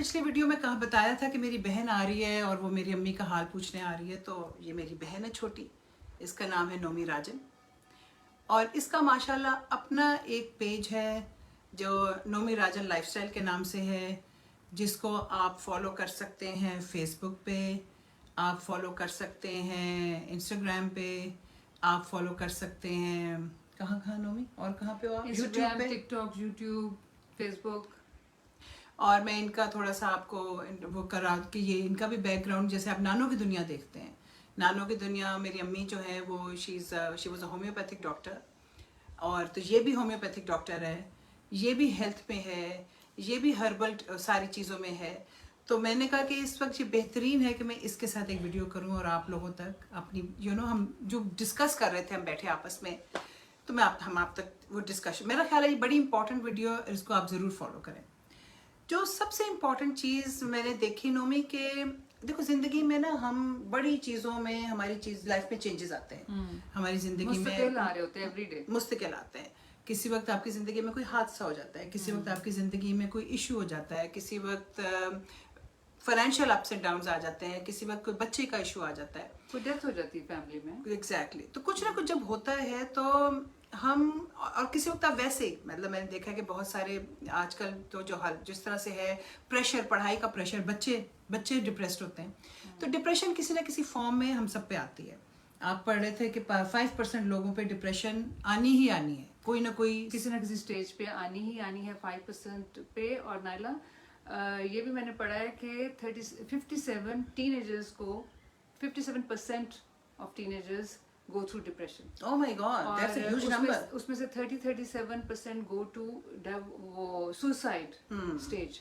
پچھلی ویڈیو میں کہا بتایا تھا کہ میری بہن آ رہی ہے اور وہ میری امی کا حال پوچھنے آ رہی ہے. تو یہ میری بہن ہے چھوٹی, اس کا نام ہے نومی راجن, اور اس کا ماشاءاللہ اپنا ایک پیج ہے جو نومی راجن لائف سٹائل کے نام سے ہے, جس کو آپ فالو کر سکتے ہیں فیس بک پہ, آپ فالو کر سکتے ہیں انسٹاگرام پہ, آپ فالو کر سکتے ہیں کہاں نومی, اور کہاں پہ ہو آپ؟ انسٹاگرام, ٹک ٹاک, یوٹیوب, فیس بک. اور میں ان کا تھوڑا سا آپ کو وہ کرا کہ یہ ان کا بھی بیک گراؤنڈ, جیسے آپ نانو کی دنیا دیکھتے ہیں, نانو کی دنیا میری امی جو ہے وہ she was a homeopathic doctor, اور تو یہ بھی ہومیوپیتھک ڈاکٹر ہے, یہ بھی ہیلتھ میں ہے, یہ بھی ہربل ساری چیزوں میں ہے. تو میں نے کہا کہ اس وقت یہ بہترین ہے کہ میں اس کے ساتھ ایک ویڈیو کروں اور آپ لوگوں تک اپنی ہم جو ڈسکس کر رہے تھے, ہم بیٹھے آپس میں, تو ہم آپ تک وہ ڈسکشن, میرا خیال ہے یہ بڑی امپورٹنٹ ویڈیو, اس کو آپ ضرور فالو کریں. جو سب سے امپورٹنٹ چیز میں نے دیکھی نومی کہ دیکھو زندگی میں نا ہم بڑی چیزوں میں ہماری لائف میں چینجز آتے ہیں, ہماری زندگی میں مستقل آ رہے ہوتے ہیں ایوری ڈے, مستقل آتے ہیں. کسی وقت آپ کی زندگی میں کوئی حادثہ ہو جاتا ہے, کسی وقت آپ کی زندگی میں کوئی ایشو ہو جاتا ہے, کسی وقت فائنینشیل اپس اینڈ ڈاؤنز آ جاتے ہیں, کسی وقت کوئی بچے کا ایشو آ جاتا ہے, کوئی ڈیتھ ہو جاتی ہے فیملی میں. ایگزیکٹلی. تو کچھ نہ کچھ جب ہوتا ہے تو ہم, اور کسی وقت آپ ویسے ہی, مطلب میں نے دیکھا کہ بہت سارے آج کل تو جو حال جس طرح سے ہے, پریشر, پڑھائی کا پریشر, بچے ڈپریسڈ ہوتے ہیں. تو ڈپریشن کسی نہ کسی فارم میں ہم سب پہ آتی ہے. آپ پڑھ رہے تھے کہ 5% لوگوں پہ ڈپریشن آنی ہی آنی ہے, کوئی نہ کوئی کسی نہ کسی سٹیج پہ آنی ہی آنی ہے 5% پہ. اور نائلہ یہ بھی میں نے پڑھا ہے کہ 57 ٹین ایجرز کو 57% of ten agers go through depression. Oh my God, that's a huge number. اس میں سے 37% go to suicide stage.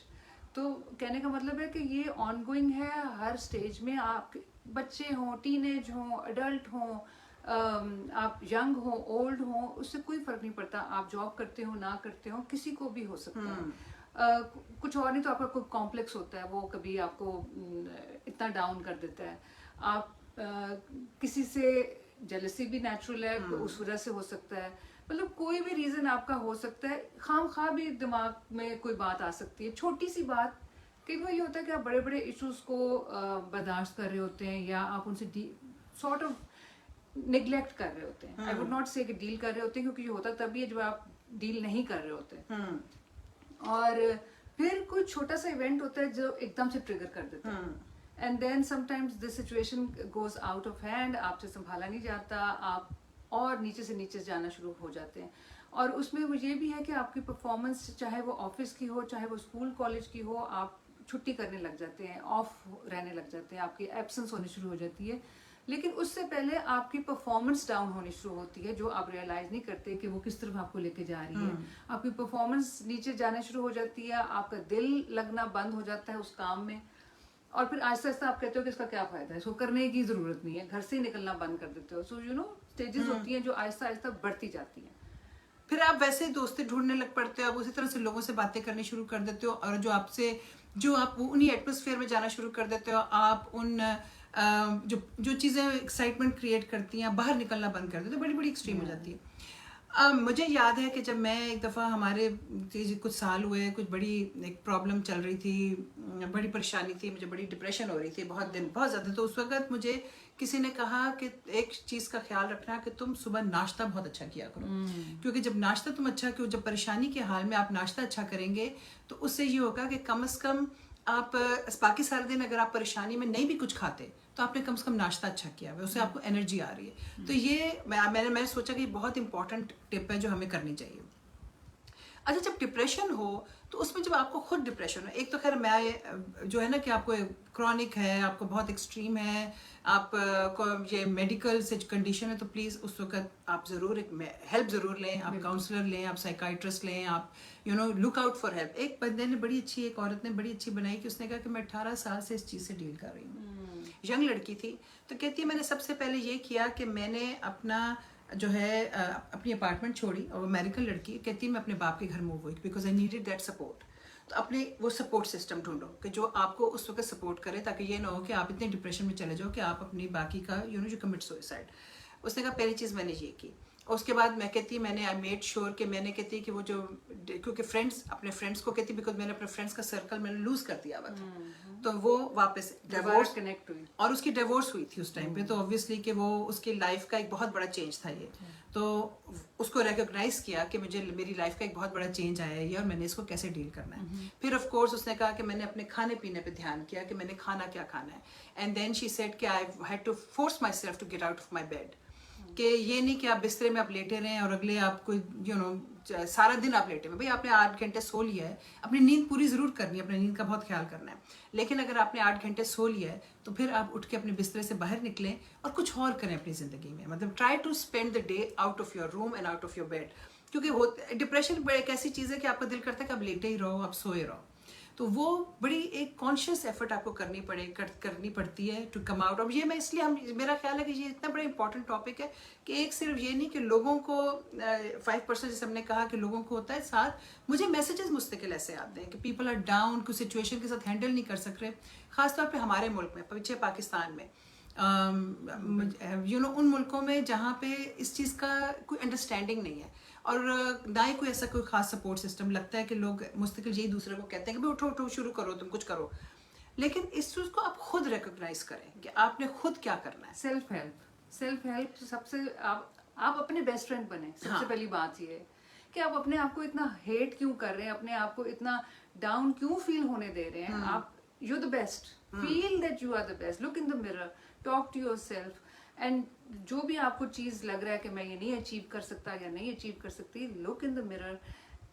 تو کہنے کا مطلب ہے کہ یہ آن گوئنگ ہے ہر سٹیج میں. آپ بچے ہوں, ٹین ایج ہوں, ایڈلٹ ہوں, آپ ینگ ہوں, اولڈ ہوں, اس سے کوئی فرق نہیں پڑتا. آپ جاب کرتے ہو نہ کرتے ہو, کسی کو بھی ہو سکتا ہے. کچھ اور نہیں تو آپ کا کوئی کمپلیکس ہوتا ہے, وہ کبھی آپ کو اتنا ڈاؤن کر دیتا ہے. آپ کسی سے جیلسی بھی نیچرل ہے, اس وجہ سے ہو سکتا ہے, مطلب کوئی بھی ریزن آپ کا ہو سکتا ہے. خام خواہ بھی دماغ میں کوئی بات آ سکتی ہے, چھوٹی سی بات. کئی بار یہ ہوتا ہے کہ آپ بڑے بڑے ایشوز کو برداشت کر رہے ہوتے ہیں, یا آپ ان سے سارٹ آف نیگلیکٹ کر رہے ہوتے ہیں. آئی وڈ ناٹ سے کہ ڈیل کر رہے ہوتے ہیں, کیونکہ یہ ہوتا تبھی ہے جب آپ ڈیل نہیں کر رہے ہوتے. اور پھر کوئی چھوٹا سا ایونٹ ہوتا ہے جو ایک دم سے ٹریگر کر دیتا ہے, and then sometimes this situation goes out of hand. آپ سے سنبھالا نہیں جاتا, آپ اور نیچے سے نیچے جانا شروع ہو جاتے ہیں. اور اس میں وہ یہ بھی ہے کہ آپ کی پرفارمنس, چاہے وہ آفس کی ہو, چاہے وہ اسکول کالج کی ہو, آپ چھٹی کرنے لگ جاتے ہیں, آف رہنے لگ جاتے ہیں, آپ کی ایبسنس ہونی شروع ہو جاتی ہے. لیکن اس سے پہلے آپ کی پرفارمنس ڈاؤن ہونی شروع ہوتی ہے, جو آپ ریئلائز نہیں کرتے کہ وہ کس طرف آپ کو لے کے جا رہی ہے. آپ کی پرفارمنس نیچے جانا شروع ہو جاتی ہے, آپ کا دل لگنا بند ہو جاتا ہے اس کام میں, اور پھر آہستہ آہستہ آپ کہتے ہو کہ اس کا کیا فائدہ ہے, اس کو کرنے کی ضرورت نہیں ہے, گھر سے ہی نکلنا بند کر دیتے ہو. سو اسٹیجز ہوتی ہیں جو آہستہ آہستہ بڑھتی جاتی ہیں. پھر آپ ویسے دوستی ڈھونڈنے لگ پڑتے ہو, آپ اسی طرح سے لوگوں سے باتیں کرنی شروع کر دیتے ہو, اور جو آپ انہی ایٹماسفیئر میں جانا شروع کر دیتے ہو. آپ ان جو چیزیں ایکسائٹمنٹ کریٹ کرتی ہیں, باہر نکلنا بند کر دیتے ہو, بڑی بڑی ایکسٹریم ہو جاتی ہے. مجھے یاد ہے کہ جب میں ایک دفعہ, ہمارے کچھ سال ہوئے, کچھ بڑی ایک پرابلم چل رہی تھی, بڑی پریشانی تھی, مجھے بڑی ڈپریشن ہو رہی تھی بہت زیادہ. تو اس وقت مجھے کسی نے کہا کہ ایک چیز کا خیال رکھنا کہ تم صبح ناشتہ بہت اچھا کیا کرو, کیونکہ جب ناشتہ تم اچھا کیوں, جب پریشانی کے حال میں آپ ناشتہ اچھا کریں گے تو اس سے یہ ہوگا کہ کم از کم آپ باقی سارے دن اگر آپ پریشانی میں نہیں بھی کچھ کھاتے تو آپ نے کم سے کم ناشتہ اچھا کیا ہوا, اس سے آپ کو انرجی آ رہی ہے. تو یہ میں نے سوچا کہ یہ بہت امپورٹنٹ ٹپ ہے جو ہمیں کرنی چاہیے. اچھا, جب ڈپریشن ہو تو اس میں جب آپ کو خود ڈپریشن ہو, ایک تو خیر میں جو ہے نا کہ آپ کو کرونک ہے, آپ کو بہت ایکسٹریم ہے, آپ کو یہ میڈیکل سے کنڈیشن ہے, تو پلیز اس وقت آپ ضرور ایک ہیلپ ضرور لیں, آپ کاؤنسلر لیں, آپ سائیکائٹرسٹ لیں, آپ لک آؤٹ فار ہیلپ. ایک بندے نے ایک عورت نے بڑی اچھی بنائی کہ اس نے کہا کہ میں 18 سال سے اس چیز سے ڈیل کر رہی ہوں. ینگ لڑکی تھی, تو کہتی ہے میں نے سب سے پہلے یہ کیا کہ میں نے اپنا جو ہے اپنی اپارٹمنٹ چھوڑی, اور امیریکن لڑکی, کہتی ہے میں اپنے باپ کے گھر موو ہوئی because I needed that support. تو اپنے وہ سپورٹ سسٹم ڈھونڈو کہ جو آپ کو اس وقت سپورٹ کرے, تاکہ یہ نہ ہو کہ آپ اتنے ڈپریشن میں چلے جاؤ کہ آپ اپنی باقی کا جو کمٹ سوئسائڈ. اس نے کہا پہلی چیز میں نے یہ کی. اس کے بعد میں کہتی میں نے آئی میڈ شیور کہ میں نے کہتی کہ وہ جو کیونکہ فرینڈس اپنے فرینڈس کو کہتی بیکاز میں نے اپنے فرینڈس کا سرکل میں نے لوز کر دیا ہوا تھا تو وہ واپس ڈیورس کنیکٹ ہوئی اور اس کی ڈیورس ہوئی تھی اس ٹائم پہ تو اوبویسلی کہ وہ اس کی لائف کا ایک بہت بڑا چینج تھا یہ تو اس کو ریکگنائز کیا کہ مجھے میری لائف کا ایک بہت بڑا چینج آیا ہے یہ اور میں نے اس کو کیسے ڈیل کرنا ہے پھر آف کورس اس نے کہا کہ میں نے اپنے کھانے پینے پہ دھیان کیا کہ میں نے کھانا کیا کھانا ہے اینڈ دین شی سیڈ کہ I had to force myself to get out of my bed کہ یہ نہیں کہ آپ بسترے میں آپ لیٹے رہیں اور اگلے آپ کو سارا دن آپ لیٹے ہوئے بھائی آپ نے 8 گھنٹے سو لیا ہے اپنی نیند پوری ضرور کرنی ہے اپنی نیند کا بہت خیال کرنا ہے لیکن اگر آپ نے 8 گھنٹے سو لیا ہے تو پھر آپ اٹھ کے اپنے بسترے سے باہر نکلیں اور کچھ اور کریں اپنی زندگی میں مطلب try to spend the day out of your room and out of your bed کیونکہ ڈپریشن ایک ایسی چیز ہے کہ آپ کا دل کرتا ہے کہ آپ لیٹے ہی رہو آپ سوئے رہو تو وہ بڑی ایک کانشیس ایفرٹ آپ کو کرنی پڑتی ہے ٹو کم آؤٹ. اور یہ میں اس لیے میرا خیال ہے کہ یہ اتنا بڑا امپورٹنٹ ٹاپک ہے کہ ایک صرف یہ نہیں کہ لوگوں کو 5% جیسے ہم نے کہا کہ لوگوں کو ہوتا ہے ساتھ مجھے میسیجز مستقل ایسے آتے ہیں کہ پیپل آر ڈاؤن کوئی سچویشن کے ساتھ ہینڈل نہیں کر سک رہے خاص طور پہ ہمارے ملک میں پیچھے پاکستان میں ان ملکوں میں جہاں پہ اس چیز کا کوئی انڈرسٹینڈنگ نہیں ہے اور نہ ہی کوئی ایسا کوئی خاص سپورٹ سسٹم لگتا ہے کہ لوگ مستقل یہی دوسرے کو کہتے ہیں کہ بھائی اٹھو شروع کرو تم کچھ کرو لیکن اس چیز کو آپ خود ریکگنائز کریں کہ آپ نے خود کیا کرنا ہے. سیلف ہیلپ سب سے آپ اپنے بیسٹ فرینڈ بنیں سب سے پہلی بات یہ ہے کہ آپ اپنے آپ کو اتنا ہیٹ کیوں کر رہے ہیں اپنے آپ کو اتنا ڈاؤن کیوں فیل ہونے دے رہے ہیں آپ you the best feel that you are the best look in the mirror talk to yourself and جو بھی آپ کو چیز لگ رہا ہے کہ میں یہ نہیں اچیو کر سکتا یا نہیں اچیو کر سکتی لک ان دا مرر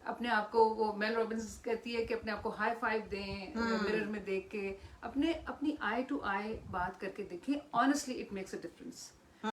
اپنے آپ کو وہ میل رابنس کہتی ہے کہ اپنے آپ کو ہائی فائیو دیں مرر میں دیکھ کے اپنی آئی ٹو آئی بات کر کے دیکھیں honestly it makes a difference.